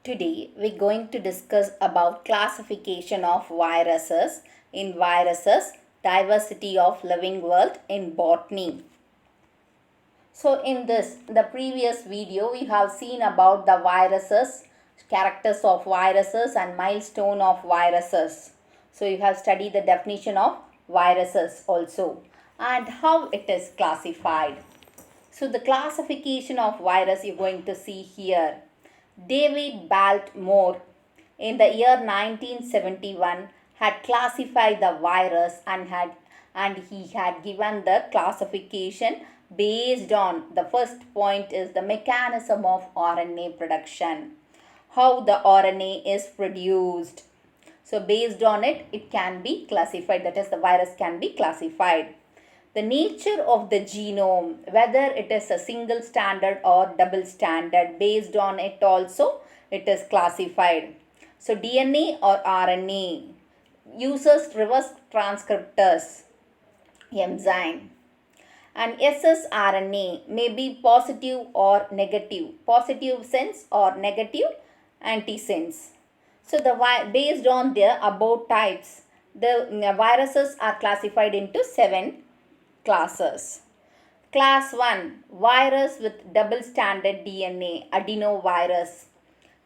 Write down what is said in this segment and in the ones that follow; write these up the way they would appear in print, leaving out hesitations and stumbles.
Today we're going to discuss about classification of viruses in viruses, diversity of living world in botany. So in the previous video we have seen about the viruses, characters of viruses and milestone of viruses. So you have studied the definition of viruses also and how it is classified. So the classification of virus you're going to see here. David Baltimore in the year 1971 had classified the virus and he had given the classification based on the first point is the mechanism of RNA production, how the RNA is produced. So based on it, it can be classified, that is the virus can be classified. The nature of the genome, whether it is a single stranded or double stranded, based on it also it is classified. So DNA or RNA uses reverse transcriptase enzyme, and ssRNA may be positive or negative, positive sense or negative antisense. So based on the above types, the viruses are classified into 7 classes. Class 1, virus with double stranded DNA, adenovirus.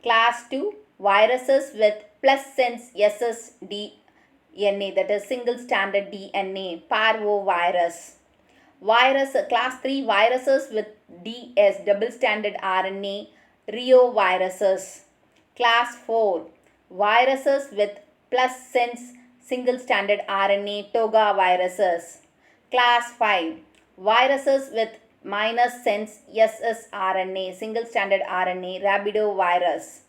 Class 2, viruses with plus sense ssDNA, that is single stranded DNA, parvovirus. Class 3, viruses with DS, double stranded RNA, reoviruses. Class 4, viruses with plus sense single stranded RNA, toga viruses. Class 5, viruses with minus sense ssRNA, single stranded RNA, rabidovirus.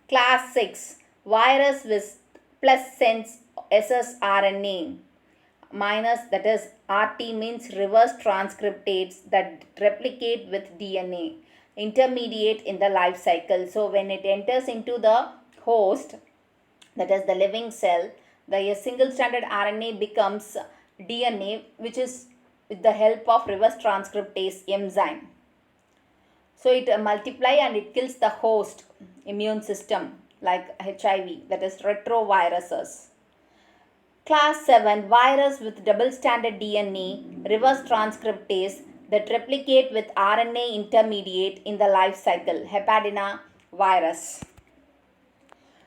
Class 6, virus with plus sense ssRNA, minus, that is RT means reverse transcriptases that replicate with DNA, intermediate in the life cycle. So when it enters into the host, that is the living cell, the single stranded RNA becomes DNA, which is with the help of reverse transcriptase enzyme. So it multiply and it kills the host immune system like HIV, that is retroviruses. Class 7, virus with double stranded DNA, reverse transcriptase that replicate with RNA intermediate in the life cycle, hepatinovirus.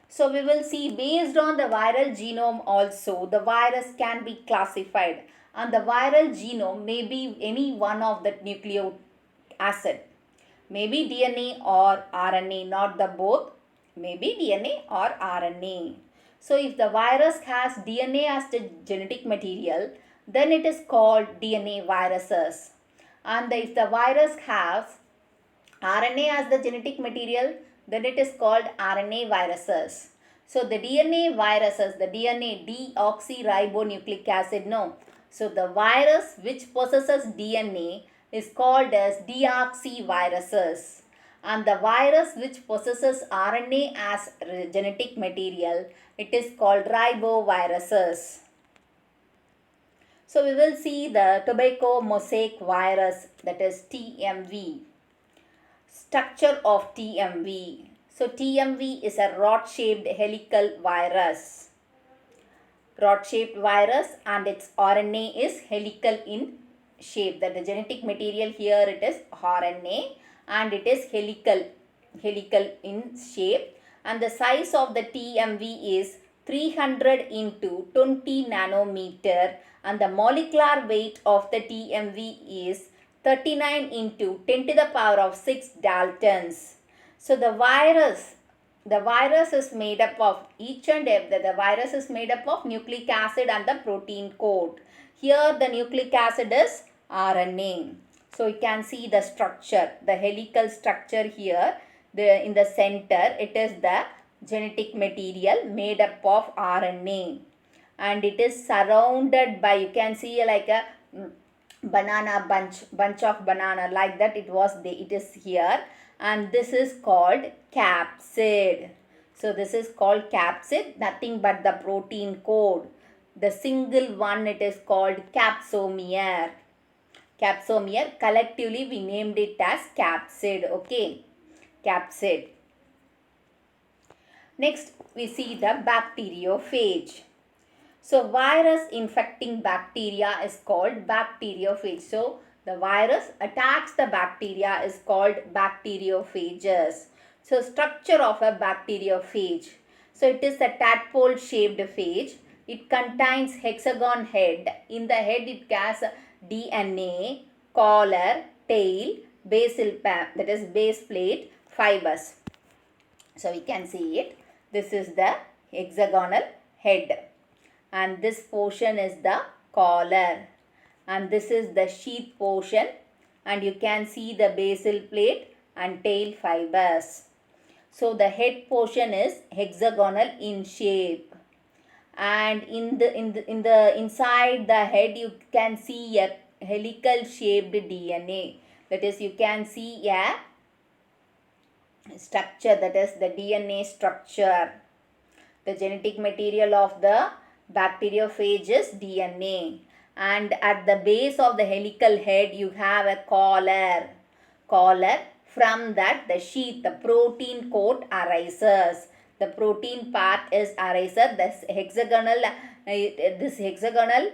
So we will see based on the viral genome also, the virus can be classified, and the viral genome may be any one of the nucleic acid. Maybe DNA or RNA, not the both, maybe DNA or RNA. So if the virus has DNA as the genetic material, then it is called DNA viruses. And if the virus has RNA as the genetic material, then it is called RNA viruses. So the DNA viruses, the DNA deoxyribonucleic acid, no. So the virus which possesses DNA is called as deoxyviruses. And the virus which possesses RNA as genetic material, it is called riboviruses. So we will see the tobacco mosaic virus, that is TMV. Structure of TMV. So TMV is a rod-shaped helical virus. Rod-shaped virus, and its RNA is helical in shape. That the genetic material here it is RNA and it is helical in shape. And the size of the TMV is 300 into 20 nanometer, and the molecular weight of the TMV is 39 into 10 to the power of 6 daltons. So the virus is made up of the virus is made up of nucleic acid and the protein coat. Here the nucleic acid is RNA. So you can see the structure, the helical structure here. In the center, it is the genetic material made up of RNA, and it is surrounded by, you can see like a banana bunch of banana, like that it is here, and this is called capsid. So this is called capsid, nothing but the protein code. The single one, it is called capsomere. Collectively we named it as capsid. Okay, capsid. Next, we see the bacteriophage. So, virus infecting bacteria is called bacteriophage. So, the virus attacks the bacteria is called bacteriophages. So, structure of a bacteriophage. So, it is a tadpole shaped phage. It contains hexagon head. In the head, it has DNA, collar, tail, that is base plate, fibers. So, we can see it. This is the hexagonal head. And this portion is the collar, and this is the sheath portion, and you can see the basal plate and tail fibers. So the head portion is hexagonal in shape, and in the inside the head you can see a helical shaped DNA. That is, you can see a structure, that is the DNA structure. The genetic material of the bacteriophage is DNA, and at the base of the helical head you have a collar. From that the sheath, the protein coat arises. The protein part is arises. This hexagonal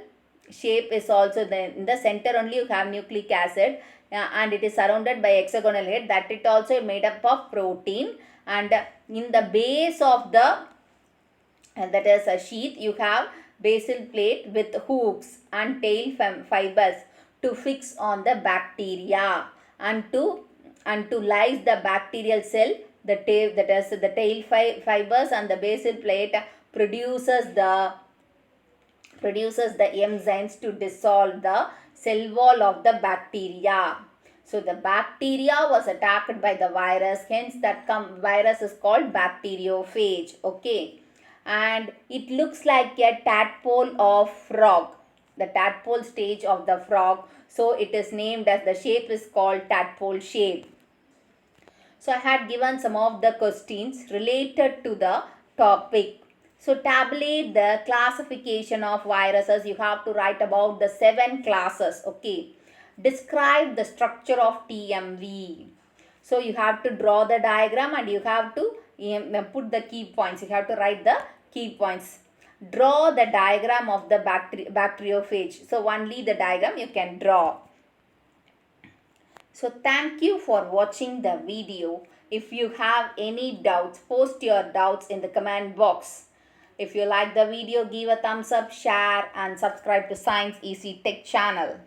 shape is also in the center only you have nucleic acid, and it is surrounded by hexagonal head, that it also made up of protein, and in the base of the that is a sheath you have basal plate with hooks and tail fibers to fix on the bacteria, and to lyse the bacterial cell. The tail, that is the tail fibers and the basal plate produces the enzymes to dissolve the cell wall of the bacteria. So the bacteria was attacked by the virus, hence that virus is called bacteriophage. Okay, and it looks like a tadpole of frog, the tadpole stage of the frog. So it is named as, the shape is called tadpole shape. So I had given some of the questions related to the topic. So tabulate the classification of viruses. You have to write about the 7 classes. Okay. Describe the structure of TMV. So you have to draw the diagram and you have to put the key points. You have to write the key points. Draw the diagram of the bacteriophage. So only the diagram you can draw. So thank you for watching the video. If you have any doubts, post your doubts in the comment box. If you like the video, give a thumbs up, share and subscribe to Science Easy Tech channel.